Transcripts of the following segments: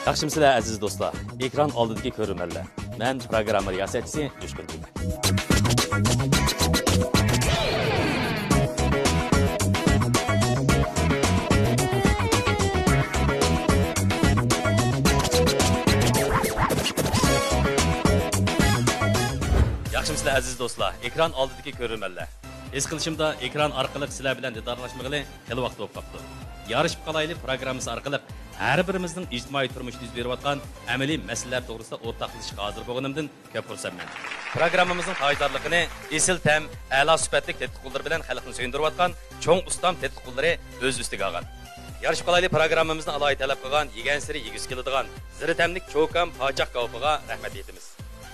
Yaxshimisilar aziz do'stlar, ekran oldidagi ko'ruvchilar. Men programma riyosatchisi Jo'shqin Tuba. Yaxshimisilar aziz do'stlar, ekran oldidagi ko'ruvchilar. His qilishimda ekran orqali sizlar bilan didorlashmag'ili xil vaqt bo'lib qoldi. Yarışıp qalayli programmasi orqali har birimizning ijtimoiy turmushda yuz berayotgan amaliy masalalar to'g'risida o'rtoqlashishga hozir bo'lganimdan ko'p xursandman. Programmamizning foydalligini esil tam, a'lo sifatli tadqiqotlar bilan xalqni so'yindirayotgan cho'ng ustam tadqiqotlari o'z ustiga olgan. Yarışıp qalayli programmamizni alohida talab qilgan, yegan siri yegisi keladigan ziritamlik cho'kam pochaq kavfiga rahmat aytamiz.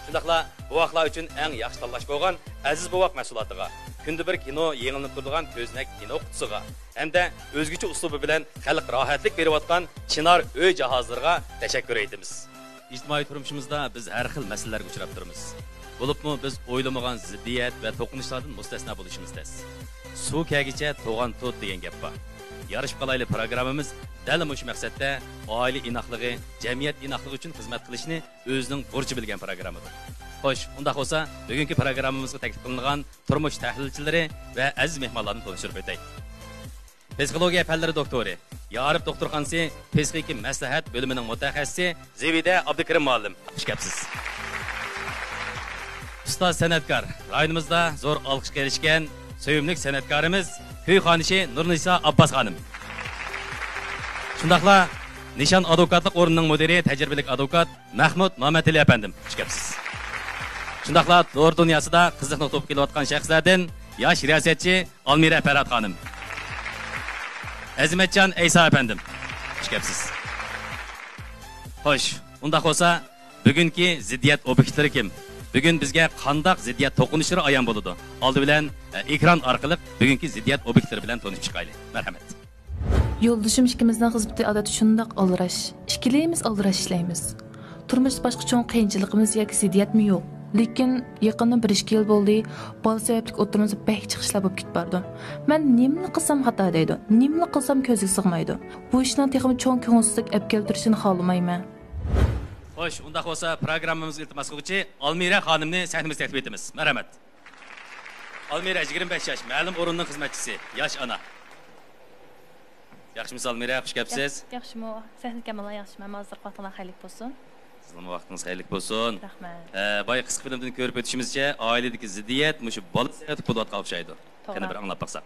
Shundaqla bu vaqtlar uchun eng yaxshi tanlash bo'lgan aziz bovoq mahsulotiga, kunda bir kino yengilib turadigan ko'znak kino qutisiga, hamda o'zgacha uslubi bilan xalq rohatlik berayotgan Chinar uy jihozlariga tashakkur etamiz. Ijtimoiy turmushimizda biz har xil masalalarga uchrab turamiz. Bo'libmi biz o'ylamagan ziddiyat va to'qinishlardan mustasno bo'lishimiz tez. Suv kagicha to'g'an tut degan gap bor. Yarışıp qalayli programmamiz dal mush maqsadda oila inoqligi, jamiyat inoqligi uchun xizmat qilishni o'zining burchi bilgan programmadir. Xo'sh, unda bo'lsa, bugungi programmamizga taklif qilingan turmush tahlilchilari va aziz mehmonlarni tanishtirib o'taylik. Psixologiya fanlari doktori, Yorib doktorxonasi psixik maslahat bo'limining mutaxassisi Zebida Abdukarim muallim. Xush kelibsiz. Ustoz san'atkor, rayonimizda zo'r olqishga erishgan sevimli san'atkorimiz Kuyxonishi Nurnisa Abbas xonim. Shundaqla Nishon advokatlik o'rnining mudiri, tajribali advokat Mahmud Mamatali afandim. Xush kelibsiz. Shundaqla zo'r dunyosida qiziqni to'p kelayotgan shaxslardan yosh riyosatchi Almira Farhat xonim. Azimatjon Aysa afandim. Xush kelibsiz. Xo'sh, unda bo'lsa, bugungi ziddiyat obyektlari kim? Bugun bizga qandaq ziddiyat to'qinishlari ayon bo'ladi. Oldi bilan ekran orqali bugungi ziddiyat obyektlari bilan tanishib chiqaylik. Marhamat. Yo'ldoshim ikkimizning xizmati odat shundoq aldirash. Ikkilaymiz aldirash ishlaymiz. Turmush boshqa cho'ng qiyinchiligimiz yoki ziddiyatmi yo'q. Lekin yaqinda 1-2 yil bo'ldi, bola sababli o'tirmizda bek chiqishlar bo'lib ketib bordi. Men nimani qilsam xato deydi, nimani qilsam ko'ziga sig'maydi. Bu ishning texnik cho'ng ko'ngilsizlik olib keltirishini xohlamayman. Xo'sh, unda bo'lsa programmamizga iltimos qiluvchi Almira xonimni sahnimizga taklif etamiz. Marhamat. Almira 25 yosh, ma'lum o'rinning xizmatchisi, yosh ona. Yaxshimisiz Almira, xush kelibsiz. Yaxshimi? Sahna kamallar yaxshimi? Hozir vaqtlar xayrli bo'lsin. Sizning vaqtingiz xayrli bo'lsin. Rahmat. Boya qisqa filmdan ko'rib o'tishimizcha, oiladagi ziddiyat mushu bola sayt qudvat qolishaydi. Qani bir anglab baqsaq.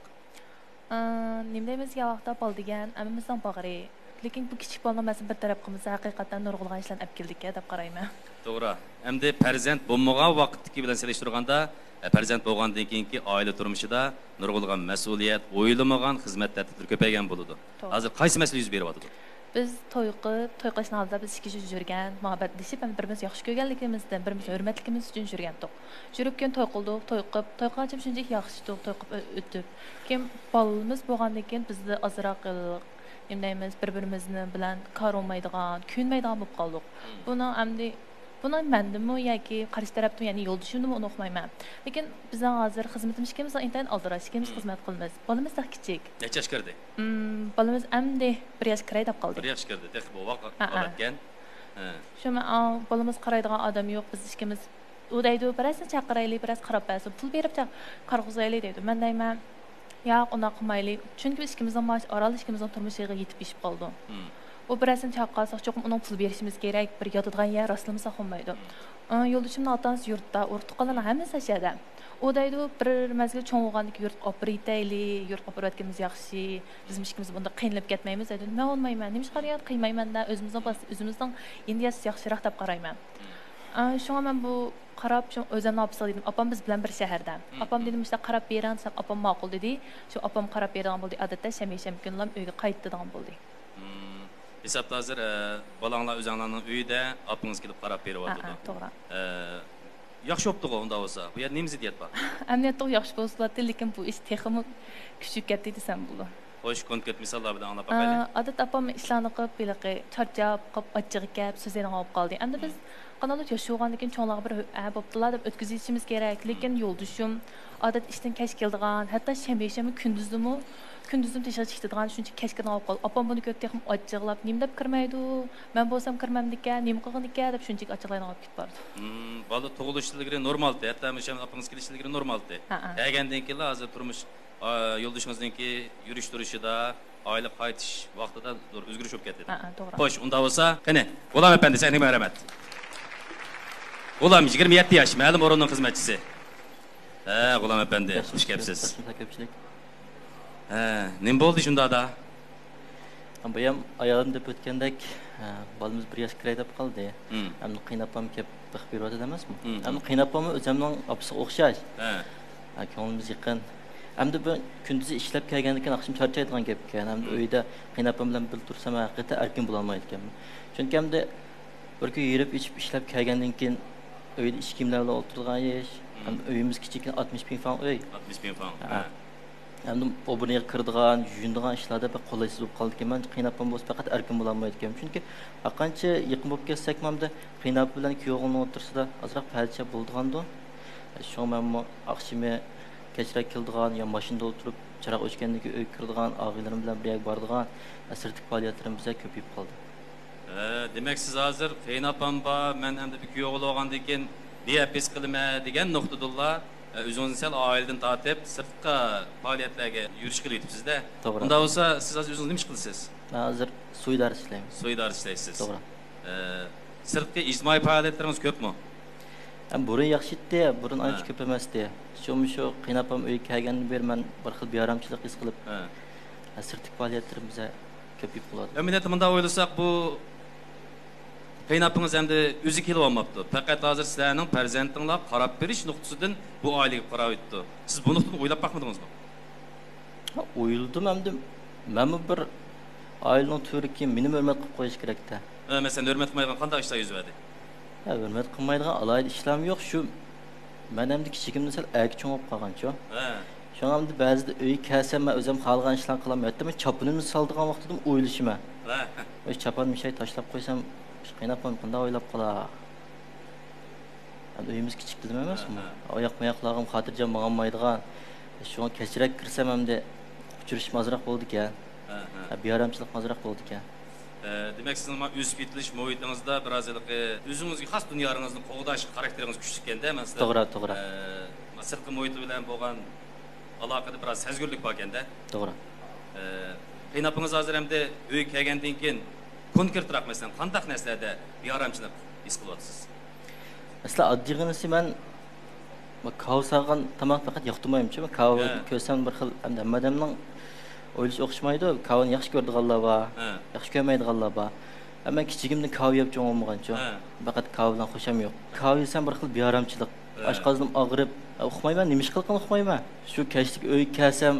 Nima deymizga vaqtda bol degan, amimizdan bag'ri. Lekin bu kichik bolalarni bir taraf qilmasa, haqiqatan nurg'ulg'an ishlarni olib keldik-a deb qarayman. To'g'ri. Endi farzand bo'lmagan vaqtdagi bilan selishtirganda, farzand bo'lgandan keyingi oila turmushida nurg'ulg'an mas'uliyat, o'ylamagan xizmat tartiblari ko'paygan bo'ladi. Hozir qaysi masala yuz beryapti? Biz to'y qilishni oldida biz ikki kishi yurgan, muhabbatlashib, birimiz yaxshi ko'rganligimizdan, birimiz hurmatligimiz uchun yurgandik. Yurib keyin to'y qildik, to'y qilib shunchalik yaxshi to'y qilib o'tib. Keyin bolamiz bo'lgandan keyin bizni ozroq deymiz, bir-birimizni bilan kar olmaydigan, kuyunmaydigan bo'lib qoldik. Buni mendimi yoki qarshi tarafdan, ya'ni yo'ldoshimni uni uqmayman. Lekin bizning hozir xizmatimiz ikkimiz intayin aldirash, ikkimiz xizmat qilamiz. Bolamiz da kichik. Necha yosh kirdi? Bolamiz endi 1 yosh kiray deb qoldi. 1 yosh kirdi. Tex bu vaqt olatgan. Shuma bolamiz qaraydigan odam yo'q, biz ikkimiz u deydi, birasini chaqiraylik, biras qarab bersin, pul berib qarg'uzaylik deydi. Men deyman, yo'q, uni qilmaylik. Chunki biz ikkimizning maosh orali ikkimizning turmushiga yetib ishib qoldi. O birasini chaqirsak, cho'qim uning pul berishimiz kerak, bir yotadigan yer rastlamasa olmaydi. Yo'ldoshimning otasi yurtda, o'rtoqlarning hammasi ashada. O deydi, bir mazgil cho'ng bo'lgandiki yurt operatayli, yurt operatganimiz yaxshi, biz ikkimiz bunda qiynalib ketmaymiz deydi. Men olmayman, nima qarayat qiymayman-da, o'zimizning endi yaxshiroq deb qarayman. Shunga men bu qarab, o'zimni opasiga dedim, opam biz bilan bir shaharda. Opam dedim, işte qarab beran, opam ma'qul dedi. Shu opam qarab beradigan bo'ldi. Odatda shamisham kunlar uyga qaytadigan bo'ldi. Hesapda hozir balanglar o'zinglarning uyida opingiz kelib qarab beryapti. To'g'ri. Yaxshi bo'pti-ku unda bo'lsa. Bu yer nima ziddiyat bor? Amniyatda yaxshi bo'lsa, lekin bu ish texmi kuchib ketdi desam bo'ladi. Xo'sh, konkret misollar bilan anglab boqaylik. Odat opam ishlarni qilib, biliqi, charchab, qilib, achchig'i kelib, so'zlarni olib qoldi. Endi biz qanday yashagandan keyin cho'nglarga bir bo'ptilar deb o'tkazishimiz kerak, lekin yo'ldoshim odat ishdan kech keldigan, hatto shanba kunduzimi Gündüzüm dışarı çıktıdan şunca keşke alıp qol. Apam bunu götürüp açıqlap, "Nim dep kirmeydi? Men bolsam kirmemdikken, nim qilgandikka?" dep şuncha açıqlayın alıp ketip bardı. Bala tug'ilishligiri normaldi. Hatto o'sha apingiz kelishligiri normaldi. Degandan keyin hozir turmush yo'ldoshingizningki yurish turishida, oila qaytish vaqtida o'zgarish bo'lib ketdi. To'g'ri. Xo'sh, unda bo'lsa, qani, G'ulom apandi, senga rahmat. G'ulom 27 yosh, ma'lum o'rinning xizmatchisi. G'ulom apandi, xush kelibsiz. Nim bo'ldi shunda da? Bu ham ayolım deb o'tgandek, balimiz bir yosh kiray deb qoldi. Hamda qiynapam kelib baqib beradi emasmi? Hamda qiynapamni o'zimning opasiga o'xshash. Ko'nglimiz yaqin. Hamda bu kunduzi ishlab kelgandan keyin oqshom charchaydigan gap ekan. Hamda uyda qiynapam bilan bir tursam haqiqatan erkin bo'la olmaydi ekanman. Chunki hamda bir kun yurib ichib ishlab kelgandan keyin uyda ish kiyimlar bilan o'tirgan ish, uyimiz kichik 60 bin franc uy. 60 bin franc. Hamda o'birniga kirdigan, yuyindigan ishlarda bir qolaysiz bo'lib qoldi ekan. Men qiynapam bo'lsa faqat erkin bo'la olmaydi ekan. Chunki qancha yaqin bo'lib ketsak hamda qiynap bilan kuyovning o'tirsida azroq parcha bo'ldigandi. Shu men oqshimi kechrak keldigan, yo mashinada o'tirib, chiroq o'chgandan keyin uy kirdigan, og'aylarim bilan birga bordigan, asirlik faoliyatlarim biza ko'payib qoldi. Demak siz hozir qiynapam bor, men hamda bir kuyov bo'lgandan keyin bepis qilma degan nuqtadulla o'zingizni sal oiladan tortib sirtqa faoliyatlarga yurish qilyapsizda. Unda bo'lsa siz hozir o'zingiz nima ish qilasiz? Men hozir so'ydar ishlayman. So'ydar ishlaysiz. To'g'ri. Sirtqa ijtimoiy faoliyatlarimiz ko'pmi? Burun yaxshi edi, burun ancha ko'p emasdi. Shu qiynapam uyga kelgandan beri men bir xil bearamchilik his qilib, sirtlik faoliyatlarim biza ko'payib qoladi. Eminat bunda o'ylasak bu qiynapingiz endi o'zi kelib olmabdi. Faqat hozir sizlarning farzandinglar qarab berish nuqtasidan bu oilaga qarab o'tdi. Siz bu nuqtani o'ylab baxmadingizmi? O'yladim hamda men bir oilaning to'riga meni hurmat qilib qo'yish kerak-da. Masalan, hurmat qilmaydigan qanday ishlar yuz berdi? Hurmat qilmaydigan alayda ishlar yo'q. Shu men hamda kichigimda sal agi cho'ngib qolgancha. Shu hamda ba'zida uy kelsam men o'zim xohlagan ishlarni qilolmayapman. Men chapinimni soldigan vaqtida o'ylashim. O'sha chapanni shay tashlab qo'ysam qiynapam qanday o'ylab qolar. Uyimiz kichik dedim emasmi? Oyoq-moyoqlarim xotirjam bo'lmaydigan. Shu kechrak kirsam hamda uchirish mazroq bo'ldi ekan. Bearamchilik mazroq bo'ldi ekan. Demak sizning o'sib yetilish muhitingizda birazlik o'zingizga xos dunyoingizni qo'g'dash xarakteringiz kuchli ekanda, masalan. To'g'ri. Sirtqi muhit bilan bo'lgan aloqada biroz sezgurlik bor ekanda. To'g'ri. Qiynapingiz hozir hamda uyga kelgandan keyin konkretroq masalan qanday narsalarda bearamchilik his qilyapsiz? Masalan, oddiyg'inasi men kavsagan tomoq faqat yoqtirmayman-chi. Kav ko'rsam bir xil hammaning o'ylash o'xshamaydi. Kavni yaxshi ko'radiganlar bor, yaxshi ko'rmaydiganlar bor. Men kichigimda kav yeb cho'ngolmagancha. Faqat kav bilan xo'sham yo'q. Kav yesam bir xil bearamchilik. Oshqozim og'rib, uxmayman, nima ish qilgan uxmayman. Shu kechlik uyga kelsam,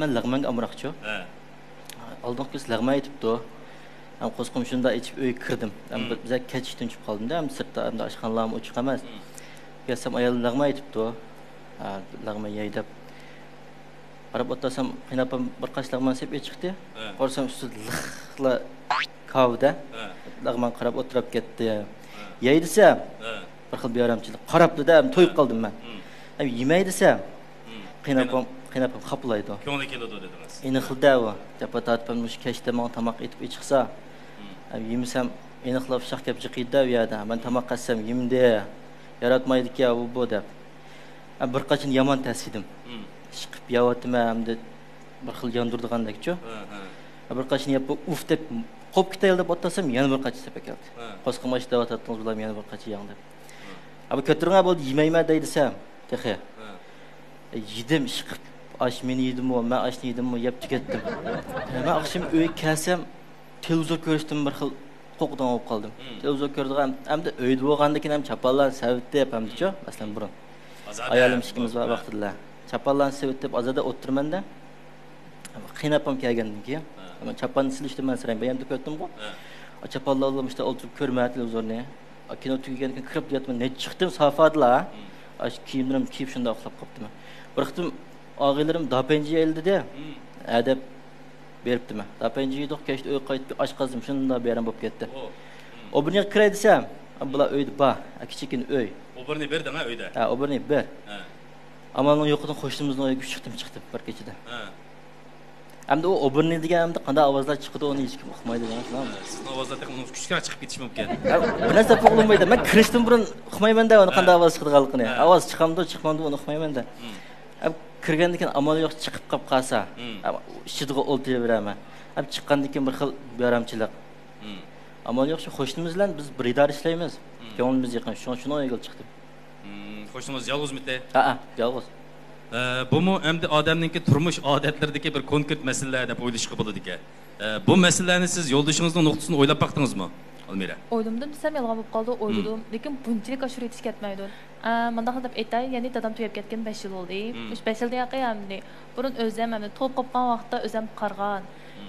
men lag'manga amroqchi. Oldingi kuz lag'ma aytibdi. Qo'sqim shunda ichib uyga kirdim. Biza kech tunchib qoldim-da, sirtda oshxonalarm ochiq emas. Kelsam ayolim lag'ma aytibdi. Lag'ma yey deb. Qarab o'tirsam, qiynapam bir qash lag'ma sep chiqdi. Qo'rsam ustida lixla kavda. Lag'man qarab o'tirib ketdi. Yey desam, bir xil bearamchilik. Qarabdi-da, to'yib qoldim men. Yemay desam, qiynapam xaplaydi. Ko'ngli keladi dedingiz. Endi xilda u. Japatatpam mush kechda men tomoq etib chiqsa, yemsam aniqlab shaq kelib chiqiydi-da u yerda. Men tomoq qassam yemdi. Yaratmaydi-ku bu deb. Bir qachon yomon ta'sidim. Chiqib yotdim hamda bir xil yondirdigandek-ku. Bir qachon yeb uf deb qop ketayl deb o'tasam yana bir qacha sepa keldi. Qo'sqim ochda o'tatdingiz bilan yana bir qacha yangdi. Abi ko'tirgan bo'ldi yemayman deysam, texe. Yedim chiqib ash meni yedim o, men ashni yedim o, yeb tugatdim. Men oqshom uyga kelsam, televizor ko'rishdim bir xil qo'qdan olib qoldim. Televizor ko'rdigan, hamda uyda bo'lgandan keyin ham chapallar savitdi hamda-ku, masalan burun. Ayolim ishimiz bor vaqtida. Chapallarni savitib azada o'tirmanda. Qiynapam kelgandan keyin, men chapanni silishdim men sirang bayanda ko'rdim-ku. Chapallar olmishda o'tirib ko'rmadi televizorni. Kino tugagandan keyin kirib yotman, ne chiqdim safadlar. Ash kiyimlarim kiyib shunda uxlab qopdim. Bir xitim og'aylarim dapenji eldi-da. Adab beribdim. Dapenji yedik, kechda uy qaytib oshqozim shunda beram bo'lib ketdi. O'birni kiray desam, bular uyda bor, kichikin uy. O'birni berdimi uyda? O'birni ber. Amalning yo'qidan qo'shnimizning uyiga chiqdim bir kechada. Hamda o oburni deganimda qanday ovozlar chiqadi, uni hech kim uqmaydi degan shunami? Sizning ovozlarda uni kuchliroq chiqib ketishi mumkin. Bu narsa uqilmaydi. Men kirishdan burun uqmayman-da, uni qanday ovoz chiqadiganligini. Ovoz chiqamdi, chiqmamdi, uni uqmayman-da. Kirgandan keyin amal yo'q chiqib qolsa, ichida o'ltiraveraman. Chiqqandan keyin bir xil beramchilik. Amal yo'q, shu qo'shnimiz bilan biz bir idora ishlaymiz. Ko'nglimiz yaqin, shuni o'yga chiqdim. Qo'shnimiz yolg'izmidi? Ha, yolg'iz. Bumu endi odamningki turmush odatlaridagi bir konkret masalalar deb o'ylashga bo'ladi ekan. Bu masalalarni siz yo'ldashingizning nuqtasini o'ylab baqdingizmi, Almira? O'yladim desam yolg'on bo'lib qoldi, o'yladim, lekin bunchalik ashur yetish ketmaydi. Manda qilib aytay, ya'ni dadam to'yib ketgan 5 yil bo'ldi. 5 yildan yaqin burun o'zim ham to'p qopgan vaqtda o'zim qargan.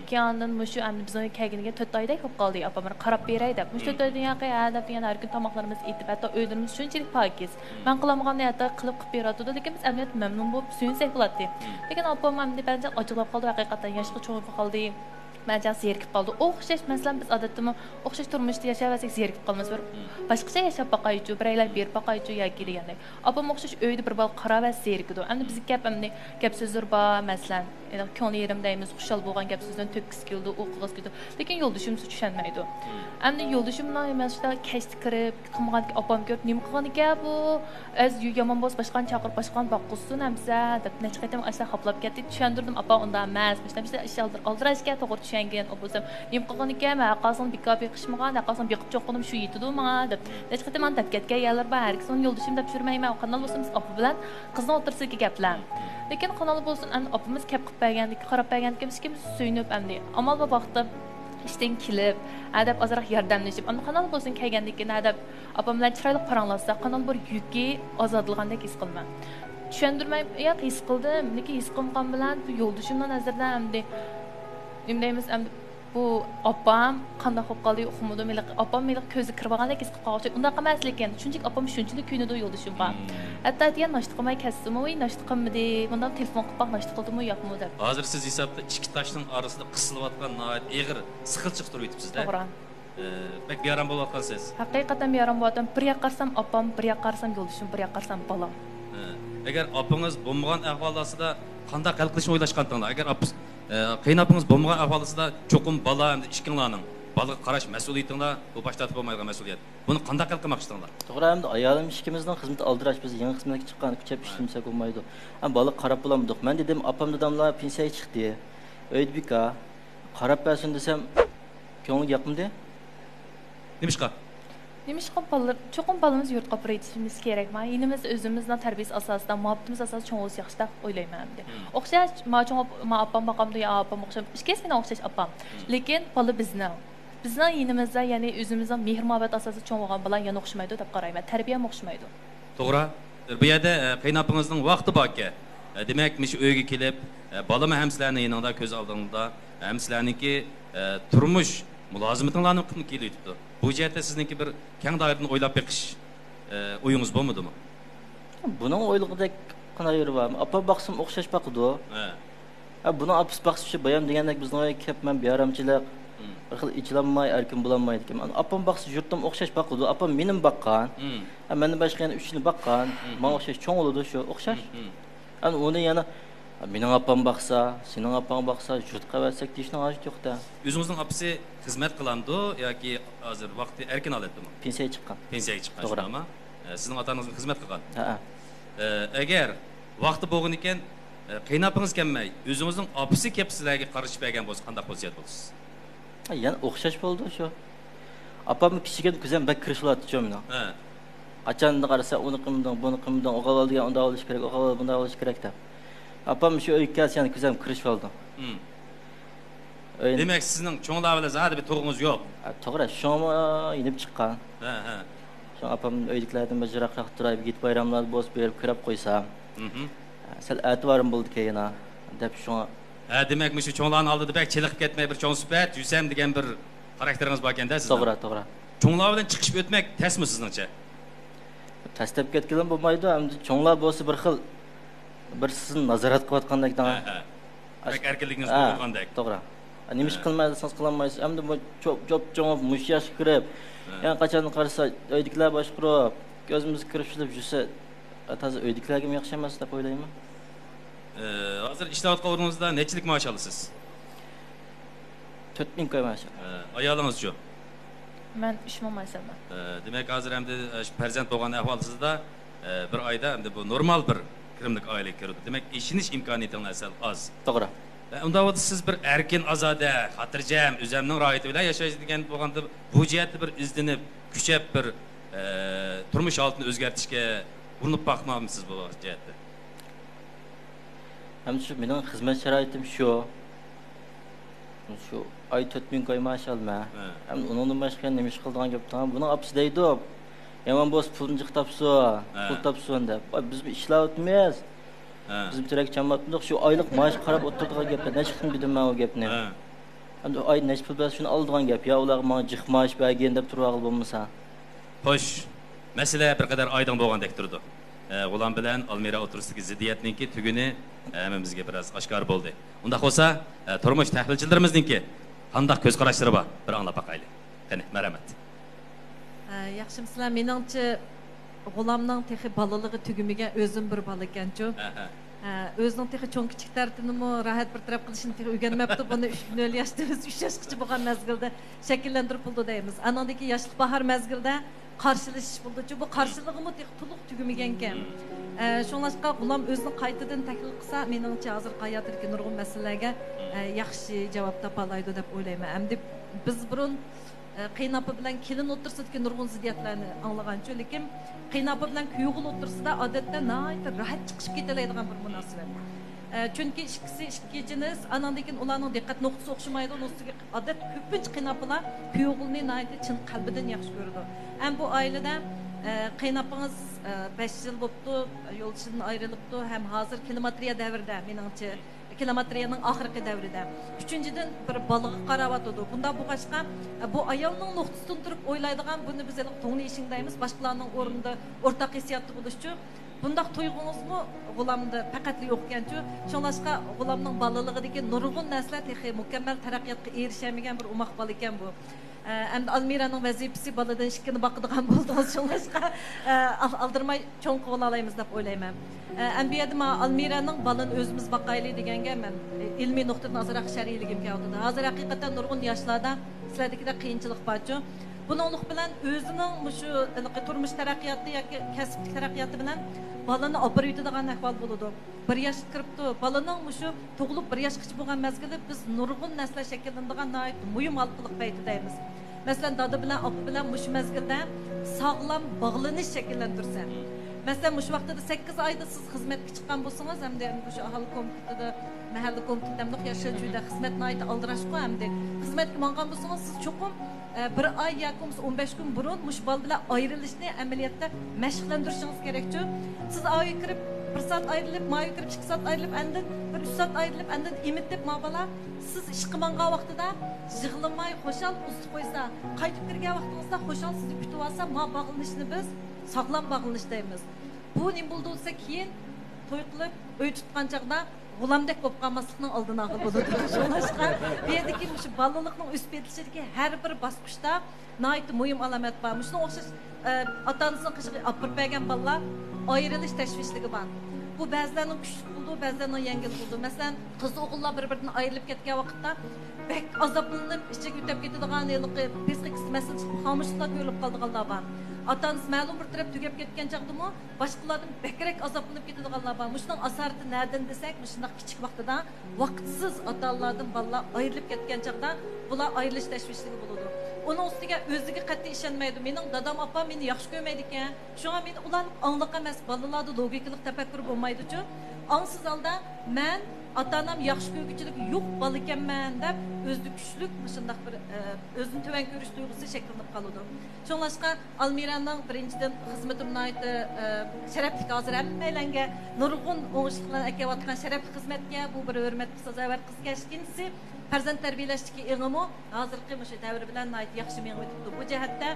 Keyin mushu endi bizning kelganiga 4 oyday bo'lib qoldi. Apam meni qarab beray deb. Mushu 4 oydan yaqin deb yana har kun tomoqlarimiz etib, hatto uylarimiz shunchalik pokiz. Men qilamagan hayotda qilib beradi, lekin biz albatta mamnun bo'lib suyunsak bo'ladi. Lekin apam endi bence acılab qoldi, haqiqatan yoshga cho'ngib qoldi. Bence zerikib qoldi. O'xshash, masalan biz odatda o'xshash turmushda yashayversak zerikib qolamiz. Bir boshqacha yashab baqaychu, biraylar berib baqaychu yoki deganda. Apam o'xshash uyda bir bal qarab va zerikdi. Endi biz gap so'zlar bor, masalan, ko'ngli yerimdaymiz, xushal bo'lgan gap so'zdan to'kis keldi, o'qig'iz keldi. Lekin yo'ldoshimiz tushunmaydi. Endi yo'ldoshimni mana kashti kirib, qilmagan apam ko'rib, nima qilgan ekan bu? Az yomon bo'lsa boshqani chaqirib, boshqani boqqizsin hamsa deb necha qaytam ashla xoplab ketdi. Tushundirdim, apa unda emas, bizda ish oldirashga to'g'ri tushungan. O'bulsam, nima qilgan ekan? Aqasini bikob yiqishmagan, aqasini biqib cho'qqinim shu yetidi menga deb. Necha qaytam men deb ketgan yerlar bor, har ikki yo'ldoshim deb tushirmayman. Qanday bo'lsa biz apa bilan qizni o'tirsak gaplar. Lekin qanday bo'lsin, opamiz kep qilib bergandik, qarab bergandik, biz kim suyunib endi. Amal bu vaqtda ishdan kelib, adab ozroq yordamlashib, endi qanday bo'lsin kelgandik, adab opam bilan chiroyli paranglashsa, qanday bir yuki ozodligandek his qilman. Tushundirmay, yo'q his qildim, lekin his qilgan bilan bu yo'ldoshimdan nazardan endi nima deymiz, endi bu opam qanday qilib qoldi, uqmadi, opam meni ko'zi kirib olgandek his qilib qoldi. Unda emas lekin, shunchalik opam shunchalik kuyunadi yo'ldoshimga. Hatta degan nashti qilmay kasdimi, nashti qilmadi, bundan telefon qilib nashti qildimi, yo'qmi deb. Hozir siz hisobda ikki toshning orasida qisilib nihoyat eg'ir siqilchiq turib yotibsiz-da. To'g'ri. Bek beyaram bo'layotgansiz. Haqiqatan beyaram bo'ladim. Bir yoqqa qarsam opam, bir yoqqa qarsam yo'ldoshim, bir yoqqa qarsam bolam. Agar opangiz bo'lmagan ahvolda qanday hal qilishni o'ylashqandinglar? Agar qiynapingiz bo'lmagan ahvolda cho'qim bola endi ikkinglarning balaga qarash mas'uliyatinglar bu boshlatib bo'lmaydigan mas'uliyat. Buni qanday hal qilmoqchisizlar? To'g'ri, endi ayolim ishimizdan xizmat oldirash, biz yangi xizmatga chiqqan, kuchab ishlamsak bo'lmaydi. Ham bola qarab bo'lamidik. Men dedim, opam dadamlar pensiyaga chiqdi. Öydbika qarab bersin desam, ko'ngli yoqmadi. Nimishqa? Nimishqa bolalar, cho'qim balamiz yurtqa qaytishimiz kerak. Men yinimiz o'zimizning tarbiyasi asosida, muhabbatimiz asosida cho'ng o'z yaxshi deb o'ylayman endi. O'xshash, men opam maqamda ya opam o'xshab, ikkisini o'xshash opam. Lekin bola bizning yinimizda, ya'ni o'zimizning mehr-muhabbat asosida cho'ng bo'lgan bilan yana o'xshamaydi deb qarayman. Tarbiya o'xshamaydi. To'g'ri. Bu yerda qiynapingizning vaqti bor-ku. Demak, shu uyga kelib, bolami ham sizlarning yoningizda, ko'z oldingizda, ham sizlarningki turmush mulozimatinglarni qilib kelibdi. Bu jihatda sizningki bir keng doirani o'ylab beqish o'yingiz bo'lmadimi? Buning o'ylig'idek qanday yurib var? Apa baqsim o'xshash baqdi. Buni apis baqsish shu bayam degandek bizning kepman beyaramchilik. Bir xil ichlanmay, erkin bo'lolmaydi ekan. Apam baqsish yurtim o'xshash baqdi. Apam menim baqqan. Meni boshqa yana 3 yil baqqan. Men o'xshash cho'ng bo'ldi shu, o'xshash. Uni yana mening opam baqsa, sening opang baqsa, yurtqa versak deyishning hojati yo'q-da. O'zingizning opasi xizmat qilamdi yoki hozir vaqti erkin oladimi? Pensiyaga chiqqan. Pensiyaga chiqqan, to'g'rimi? Sizning otangiz xizmat qilgan. Agar vaqti bo'lgan ekan, qiynapingiz kelmay, o'zingizning opasi kelib sizlarga qarashib bergan bo'lsa, qanday vaziyat bo'lasiz? Yana o'xshash bo'ldi shu. Opam kichikdan kuzam bak kirishlayotdi meni. Qachonda qarasa, uni qimdan, buni qimdan, o'g'il oldigan unda olish kerak, o'g'il bunda olish kerak deb. Apam shu uyga yana kuzam kirish oldi. Demak, sizning cho'nglar bilan zada bir to'g'ringiz yo'q. To'g'ri, shoma inib chiqqan. Shu apam uyliklardan bajaraqroq turib, git bayramlar bo'z berib kirib qo'ysam. Sal ativarim bo'ldi keyin deb shuna. Demak, shu cho'nglarning oldida bak chiliqib ketmay bir cho'ng sifat yusam degan bir xarakteringiz bor ekanda sizning. To'g'ri. Cho'nglar bilan chiqishib o'tmak tasmi sizningcha? Tashlab ketgan bo'lmaydi, endi cho'nglar bo'lsa bir xil bir sizni nazorat qilayotgandek. Bak erkinligingiz bo'lgandek. To'g'ri. Nima ish qilmaysiz, qilolmaysiz. Endi bu cho'p mush yosh kirib, yana qachon qarasa uydagilar boshqarib, ko'zimiz kirib shilib yursa, toza uydagilarga yaxshi emas deb o'ylayman. Hozir ishlayotgan o'rningizda nechilik maosh olasiz? 4000 koy maaş. Ayolingizchi? Men 3000 maaş alaman. Demek hozir endi farzand bo'lgan ahvolingizda bir oyda endi bu normal bir kirimlik oilaga kirdi. Demak, ishinish imkoniyatingiz asal oz. To'g'ri. Unda bo'lsa siz bir erkin ozoda, xotirjam, o'zimning ro'yati bilan yashaydigan bo'lganda bu jihatda bir izlanib, kuchab bir turmush holatini o'zgartirishga urinib boqmoqmisiz bu jihatda? Hem şu benim hizmet şaraitim şu ay 4000 koy maaş alma. Hem onun başka ne iş kıldığın gibi tamam. Bunun apısı deydi o. Yaman boz pulun çıktapsı, pul tapsı onda. Biz bir işler etmeyiz. Biz bir türek çamlatmıyoruz. Şu aylık maaş karab oturduğun gibi. Ne çıktın bildim ben o gibi ne? Hem de ay ne pul biraz şunu aldığın gibi. Ya olar bana cık maaş belgeyen de turağıl bulmasa. Hoş. Mesele bir kadar aydan bo'lgandek turdi. Ulan bilan Almira o'tirisidagi ziddiyatninki tuguni hammamizga biroz oshkor bo'ldi. Unda bo'lsa, turmush tahlilchilarimizningki qanday ko'z qarashlari bor? Bir anglab boqaylik. Qani, marhamat. Yaxshimsizlar, meningcha g'ulamning texi bolalig'i tugimiga o'zim bir bola ekanchu. O'zining texi cho'ng kichik tartinimi rahat bir taraf qilishini texi o'rganmabdi. Buni 0 yoshda biz 3 yoshgacha bo'lgan mezgilda shakllantirib bo'ldi deymiz. Anandagi yoshlik bahor mezgilda qarşılaşış buldu. Bu qarşılığımı to'liq tugamagan ekan. Shunlashqa g'ulam o'zini qaytadan tahlil qilsa, meningcha hozir hayotdagi nurg'un masalalarga yaxshi javob topa oladi deb o'ylayman. Hamda biz burun qiynapı bilan kelin o'tirsidagi nurg'un ziddiyatlarni anglagancha, lekin qiynapı bilan kuyug'ul o'tirsida odatda nihoyat rahat chiqib ketalaydigan bir munosabat. Çünkü ikki jins anandan ularning diqqat nuqtasi o'xshamaydi. Ustiga odat ko'pincha qiynapılar kuyug'ulni nihoyat chin qalbidan yaxshi ko'radi. Hem bu ailede qiynapınız 5 yıl bo'libdi, yo'lchidan ayrılıptı. Hem hazır kilometriya davrida, meningcha kilometriyaning oxirgi davrida. Üçüncüden bir balığı qarab atadi. Bunda bu başqa bu ayolning nuqtasidan turib o'ylaydigan, buni biz to'g'ri ishingdaymiz, boshqalarning o'rnida o'rtaq hissiyatda bo'lishchi. Bundaq to'yg'unizmi g'ulamda faqat yo'q ekanchu. Shunlashqa g'ulamning bolaligidagi nurg'un narsalar texi mukammal taraqqiyotga erishamagan bir umoq bola ekan bu. Endi Almira'nın vazifesi baladan işkini bakıdığan buldunuz şunlaşqa aldırmay çoğun qo'llalaymiz deb o'ylayman. Endi bu yerda Almira'nın balını özümüz baqayli deganga men ilmiy nuqtadan azroq shariyligim keldi. Hozir haqiqatan nurg'un yoshlarda sizlardagida qiyinchilik borchu. Buninglik bilan o'zining shu turmush taraqqiyoti yoki kasb taraqqiyoti bilan balani olib yetadigan ahvol bo'ladi. 1 yosh kiribdi. Balaning shu tug'ilib 1 yoshgacha bo'lgan mezgilda biz nurg'un nasl shakllanadigan muhim halqiliq paytidaymiz. Masalan, dada bilan opa bilan shu mezgilda sog'lom bog'lanish shakllantirsa. Masalan, shu vaqtda 8 oyda siz xizmatga chiqqan bo'lsangiz, hamda shu aholi komitetida, mahalla komitetida yashil joyda xizmatni aldirashqo hamda xizmatga mangan bo'lsangiz, siz cho'qim 1 oy yoki 15 kun burun mush bol bilan ayrilishni amaliyotda mashqlantirishingiz kerakchu. Siz oyga kirib 1 soat ayrılıp, maya kirib 2 soat ayrılıp, endin 3 soat ayrılıp, endin imitib mabala siz ishqi mangan vaqtida yig'lamay xo'shal usti qo'ysa, qaytib kirgan vaqtingizda xo'shal sizni kutib olsa, ma bog'lanishni biz sog'lom bog'lanish deymiz. Bu nim bo'ldi bo'lsa keyin to'y qilib, uy tutgan chaqda g'ulamdek bo'lib qolmaslikning oldini olib bo'ladi. Shunlashqa bu yerdagi shu bolalikning o'sib yetilishidagi har bir bosqichda nihoyat muhim alomat bor. Shunga o'xshash ota-onasining qishiga olib bergan bolalar ayrilish tashvishligi bor. Bu ba'zilarning kuchli bo'ldi, ba'zilarning yengil bo'ldi. Masalan, qiz o'g'illar bir-biridan ayrilib ketgan vaqtda bek azoblanib, ichiga o'tib ketadigan psixik masala xomushliklar ko'rilib qoldiganlar bor. Ota-onasi ma'lum bir taraf tugab ketgan chaqdimi, boshqalardan bekrak azoblanib ketadiganlar bor. Shundan asarati nereden desak, shunday kichik vaqtida vaqtsiz ota-onalardan bolalar ayrilib ketgan chaqda bular ayrilish tashvishligi bo'ladi. Onun ustiga o'ziga qat'iy ishonmaydi. Mening dadam opam meni yaxshi ko'rmaydi ekan. Shunga men ularni angliq emas, bolalarda logikalik tafakkur bo'lmaydi-ku. Angsiz holda men ota-onam yaxshi ko'rguchilik yo'q bola ekanman deb o'zini kuchlik shunday bir o'zini tuvan ko'rish tuyg'usi shakllanib qoladi. Shunlashqa Almiraning birinchidan xizmatini aytdi, sharafli hozir hammalarga nurg'un o'ngishliklar akayotgan sharafli xizmatga bu bir hurmatga sazovor qizga ishkinsi farzand tarbiyalashdagi engimi hozirgi shu davr bilan yaxshi mengib o'tibdi. Bu jihatda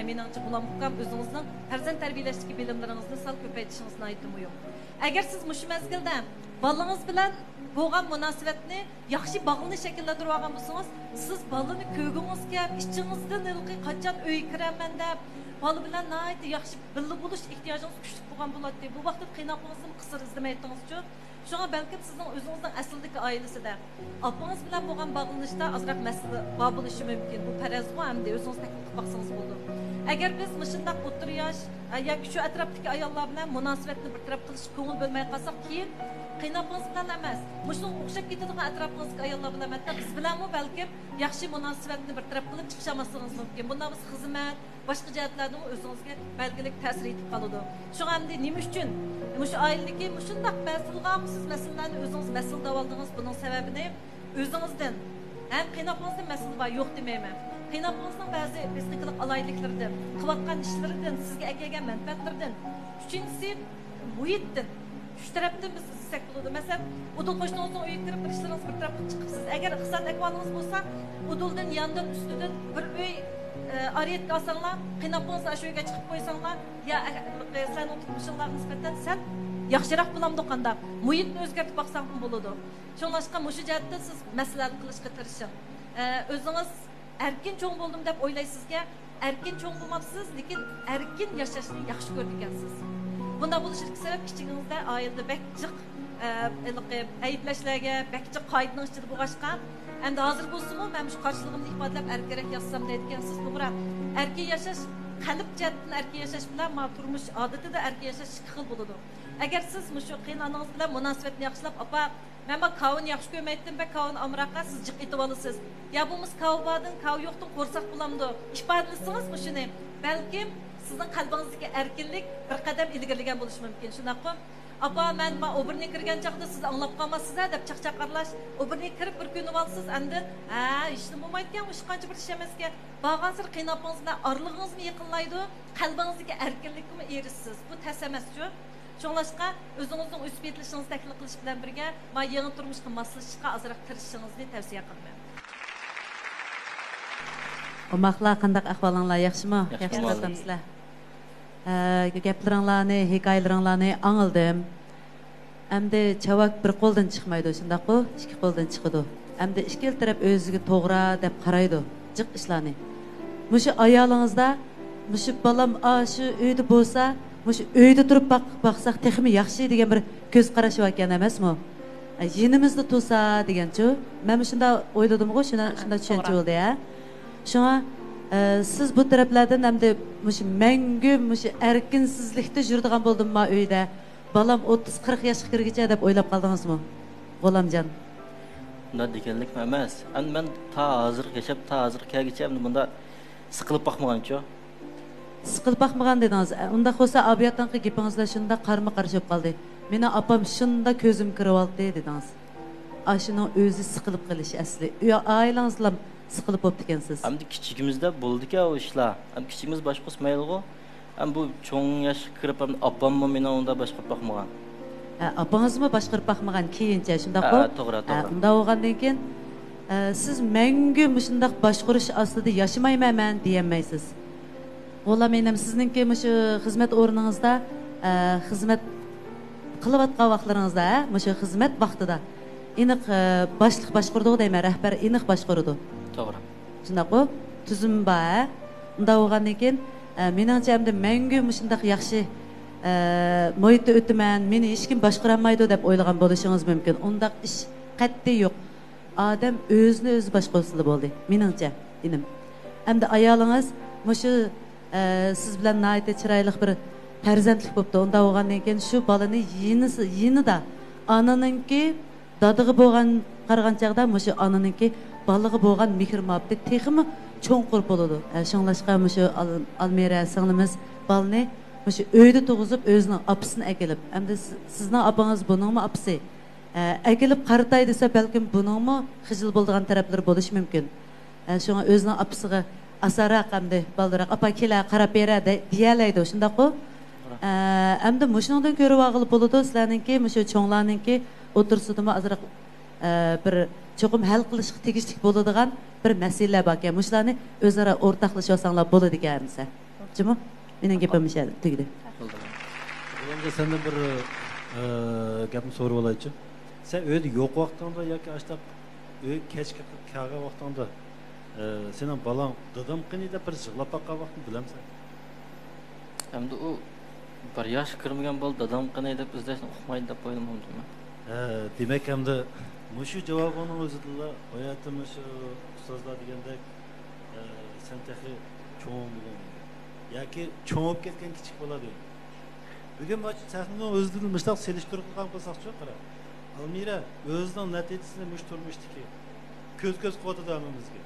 meningcha bulam hukam o'zingizning farzand tarbiyalashdagi bilimlaringizni sal ko'paytirishingizni aytdim muhim. Agar siz mush mezgilda bolangiz bilan bo'lgan munosabatni yaxshi bog'lanish shakllantirib olgan bo'lsangiz, siz bolani ko'gingizga, ichingizdan qachon uy kiraman deb bola bilan nihoyat yaxshi birga bo'lish ehtiyojingiz kuchli bo'lgan bo'ladi. Bu vaqtda qiynalishingizning qisir izlamayotganingiz uchun Şuna belki sizin özünüzün aslındaki ailesinde apanız bilen boğan bağlanışta azrak mesele bağlanışı mümkün. Bu perez bu hem de özünüz teklif baksanız buldu. Eğer biz mışındak otur yaş ya şu etraftaki ayollar bilen münasebetini bir taraf kılış koğul bölmeye kalsak ki qiynapınız bilen emas. Muşun o'xshab ketadigan atrofingizga ayollar bilan emas. Biz bilanmi balki yaxshi munosabatni bir taraf qilib chiqishamasangiz mumkin. Bunda biz xizmat, boshqa jihatlardan o'zingizga belgilik ta'sir etib qoladi. Shu hamda nima uchun mush oiladagi mushundaq mas'ulga siz masalalarni o'zingiz mas'ul deb oldingiz? Buning sababini o'zingizdan ham qiynapingizdan mas'ul bor yo'q demayman. Qiynapingizning ba'zi psixologik alayliklaridan, qilayotgan ishlaridan, sizga kelgan manfaatlardan, uchinchisi muhitdan şu taraftan biz sizsek buludu. Mesela udul koştuğunuzun uyup girip bir işleriniz bir taraftan çıkıpsız. Eğer iqtisat ekvanınız olsa uduldan yandan üstüden bir uy ariyetki alsanlar, qiynapınız aşı uyga çıkıp koysanlar ya sen o tutmuşunlar nispeten sen yaxşırak bulamdı qanda. Muhitni özgertip baksan buludu. Şonlaşqa muşu jihatda siz meseleler kılışqa tirişin. Özünüz erkin çoğun buldum dep oylaysizga erkin çoğun bulmapsız, lekin erkin yaşashni yaxshi ko'rdikansiz. Bunda buluşurki sebep kiçiğinizde ailede bekçik ayıplaşlarga, bekçik qaydıның içinde boğaşkan. Hem de hazır bulsunmu, ben şu karşılığımda ifadelep erkerek yazsam deydikensiz. Doğru. Erkeği yaşaş, kalip cihetten erkeği yaşaş bilen ma turmuş adeti de erkeği yaşaş iki xil buludu. Eğer siz şu qiynanınız bilen münasebetini yaxşılap, apa, ben bak kavun yaxşı kömeyttim be kavun amraka siz cık etip alısınız. Ya bumuz kavu badın, kavu yoktu, korsak bulamdı. İfadelisiniz mi şunu? Belki sizin kalbinizdeki erkinlik bir kadem ilgiligen buluş mümkün. Şuna koyun. Apa ben obrine kirgen çaqda siz anlap qalmazsız deb çaqarlaş. Obrine kirib bir gün olsız endi işte bu maytgan uş qancha bir işemesga bağan sir qiynapınız bilan arlığınızны yaqinlaydı. Qalbinizdeki erkinlikmi erişsiz. Bu təsəməsçü. Şoңlashqa özünüzün üst betlişinizni taklif qilish bilan birga ma yangi turmushga moslashishga azroq tirishishingizni tavsiya qilaman. Umaqlar qandaq ahvolinglar yaxshimi? Yaxshi bo'libsizlar. Gaplaringlarni, hikoyalaringlarni angldim. Endi chavak bir qo'ldan chiqmaydi, shundaq-ku, ikki qo'ldan chiqadi. Endi ikkala taraf o'ziga to'g'ri deb qaraydi, jiq ishlarni. Mushu ayolingizda, mushu balam shu uyda bo'lsa, mushu uyda turib baqsaq texmi yaxshi degan bir ko'z qarash bor ekan emasmi? Yinimizda tursa deganchu. Men shunda o'yladim-ku, shunda tushuncha bo'ldi ya. Shunga siz bu taraflardan hamda mushu mangu mushu erkinsizlikda yuradigan bo'ldimmi uyda? Balam 30-40 yoshga kirgicha deb o'ylab qoldingizmi? G'olamjon. Bunda deganlik emas. Men ta hozir yashab, ta hozir kelgicha bunda siqilib baxmagancha. Siqilib baxmagan dedingiz. Unda bo'lsa abiyatdan gapingizlar shunda qarma-qarshi bo'lib qoldi. Meni opam shunda ko'zim kirib oldi dedingiz. Ashuni o'zi siqilib qilish asli. Oilangizlar sıkılıp optikensiz. Hem de kiçikimizde bulduk ya o işler. Hem kiçikimiz başka mayılgı. Hem bu çoğun yaş kırıp hem apam mı beni onda başka bakmagan. Apanız mı başka bakmagan kiyince şunda ko? Doğru. Onda oğandan keyin siz mengü müşündaq başqırış aslında yaşamayman men diyemeysiz. Ola menim sizinki şu hizmet ornunuzda hizmet qilib atqan vaqtlaringizda, şu hizmet vaqtida iniq başlıq başqırdı deyman, rəhbər iniq başqırdı. Doğru. Şundaq o, tüzüm var. Unda oğandan keyin meningcha hamda mangu müşündaq yaxshi muhitda o'taman, meni hech kim boshqaramaydi deb o'ylagan bo'lishingiz mumkin. Undaq ish qat'iy yo'q. Odam o'zini o'zi boshqarsa bo'ldi, meningcha, inim. Hamda ayolingiz mushu siz bilan nihoyatda chiroyli bir farzandlik bo'libdi. Unda o'g'andan keyin shu bolani yinida onaninki dadığı bo'lgan qaragan chaqda mushu onaninki bolaga bo'lgan mehr muhabbat texmi cho'nqur bo'ladi. Shunlashqa mushu Almira singlimiz bolani mushu uyda tug'izib o'zining opasini akilib, hamda sizning opangiz buningmi opasi akilib qaratay desa balkim buningmi xijil bo'ladigan taraflar bo'lishi mumkin. Shunga o'zining opasiga asaraq hamda baldiroq opa kela qarab beradi deyalaydi, shundaq-ku. Hamda mushundan ko'rib og'ilib bo'ladi sizlarninki mushu cho'nglarninki o'tirsidimi azroq bir cho'qim hal qilishga tegishli bo'ladigan bir masalalar bor ekan. Mushlarni o'zaro o'rtoqlashib olsanglar bo'ladi deganimsa. Jimi? Mening gapim ishadi, tugdi. Endi senden bir gapni so'rab olaychi. Sen uyda yo'q vaqtingda yoki ashtaq uy kechga kelgan vaqtingda sening balang dadam qani deb bir yig'lab baqqan vaqtni bilamsan? Hamda u bir yosh kirmagan bol dadam qani deb izlashni uqmaydi deb o'ylamoqdim men. Demek hem de şu cevabının özüdüyle hayatımı şu ustazlar degende sen tehi çoğun bulan. Ya ki çoğup ketken küçük bola diyor. Bugün maç sahninin özüdüyle müştak seliştirikliğen kılsak çok kara. Almira özünün neticesinde müşturmuştu ki göz kodu dönmemizge.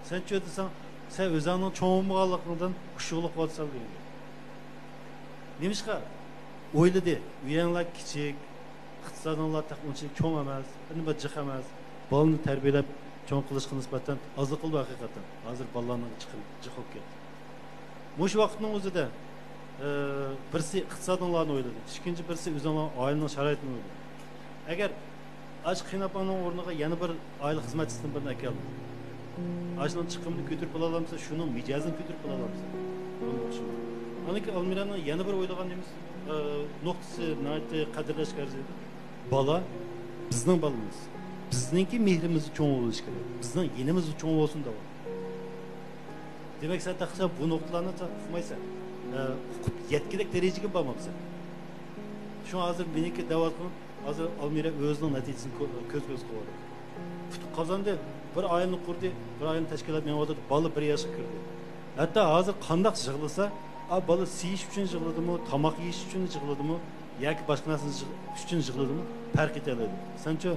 Sen çöydüsen sen özünün çoğun bulanlıklarından kuşuluk kodu salgın. Nemişka? Oyladı. Uyanlar küçük. İqtisadonlar unchalik cho'ng emas, nima jiq emas. Bolani tarbiyalab cho'ng qilishga nisbatan ozliq qildi haqiqatan. Hozir bolalarning chiqib jiq bo'lib ketdi. Mush vaqtning o'zida birisi iqtisodonlarni o'yladi, ikkinchi birisi o'zining oilaning sharoitini o'yladi. Agar ash qiynapaning o'rniga yana bir oila xizmatchisini birini akaldi. Ashning chiqimini ko'tarib ola olamsa, shuning mijozini ko'tarib ola olamsa. Buni tushundim. Aniki Almiraning yana bir o'ylagan nemiz noktası nayte qadrlashga arziydi. Bala bizning balamiz. Bizningki mehrimizni cho'ng bo'lishi kerak. Bizning yenimiz cho'ng bo'lsin da. Demak, sen taqsa bu nuqtalarni taqmaysan. Yetkilek darajaga bormabsan. Shu hozir meniki da'vat qilib, hozir Almira o'zining natijasini ko'z qo'ydi. Qozonda bir oyni qurdi, bir oyni tashkilot menvada bola 1 yoshga kirdi. Hatto hozir qandoq yig'lasa, bola siyish uchun yig'ladimi, tomoq yeyish uchun yig'ladimi, yoki boshqa narsa uchun yig'ladimi, farq etadi. Sencho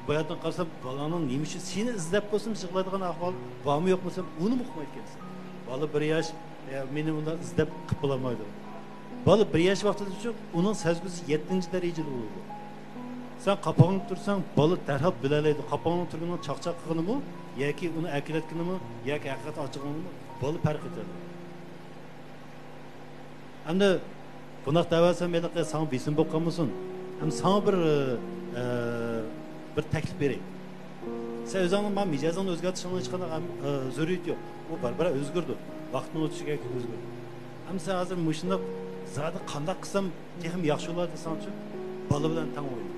bu yerdan qarasam bolaning nima uchun seni izlab bo'lsin yig'laydigan ahvol bormi yo'qmi, sen uni muhim ekansan. Bola 1 yosh meni undan izlab qilib bo'lmaydi. Bola 1 yosh vaqtida uchun uning sezgisi 7-darajada bo'ladi. Sen qapog'ini tursang, bola darhol bilalaydi. Qapog'ini turganini chaqchaq qilganimi, yoki uni akilatganimi, yoki haqiqat ochiqligimi, bola farq etadi. Hamda bunaqa davasam meni sana besim bo'lib qolmasin. Ham sana bir taklif berey. Sen o'zingning men mijozingni o'zgartirishingni hech qanday zaruriyat yo'q. U barbara o'zgardi. Vaqtning o'tishiga o'zgardi. Ham sen hozir mushunda zada qanday qilsam texim yaxshi bo'lar desanchi, bola bilan tang o'yin.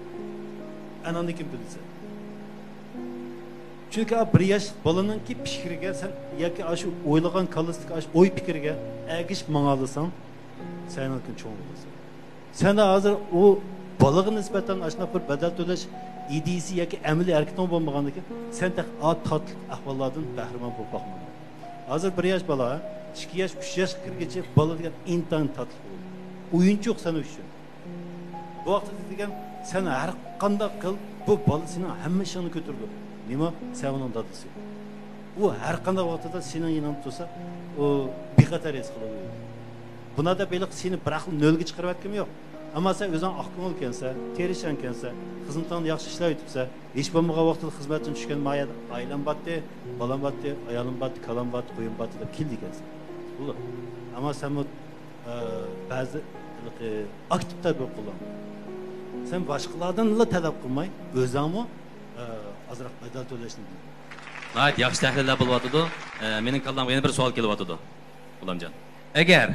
Anani kim bilsa. Chunki 1 yosh bolaninki fikriga sen yoki shu o'ylagan kallaslik o'y fikriga agish mang'alasan, senin için çoğun olursa. Sen de hazır o balığı nispeten aşına bir bedel töleş idisi ya ki emili erkekten bulmagandı ki sen de tatlı ahvallardan bahriman bulup bakmadın. Hazır 1 yaş balığa, 2 yaş, 3 yaş kirgece balığı diyen intan tatlı olur. Oyuncu yok sana üçün. Bu vakti dediğin sen her kanda kıl bu balığı senin hem işini götürdü. Nima? Sen onun dadısı. O her kanda vakti senin yanında tutsa o bir kadar eskili oluyor. Buna da belki seni bırakıp nölge çıkarıp etkim yok. Ama sen özün akın olkense, terişen kense, hizmetten yaxşı işler yutupsa, hiç bulmağa vaxtında hizmetten düşken maya ailem battı, balam battı, ayalım battı, kalam battı, koyun battı da kildi kense. Olur. Ama sen bu bazı aktifler böyle kullan. Sen başkalardan da talep kılmay, özümü azırak bedel töleşini diyor. Evet, yaxşı təhlillər bulvatıdı. Menin kallamga yeni bir sual kelyapti. Ulamcan. Eğer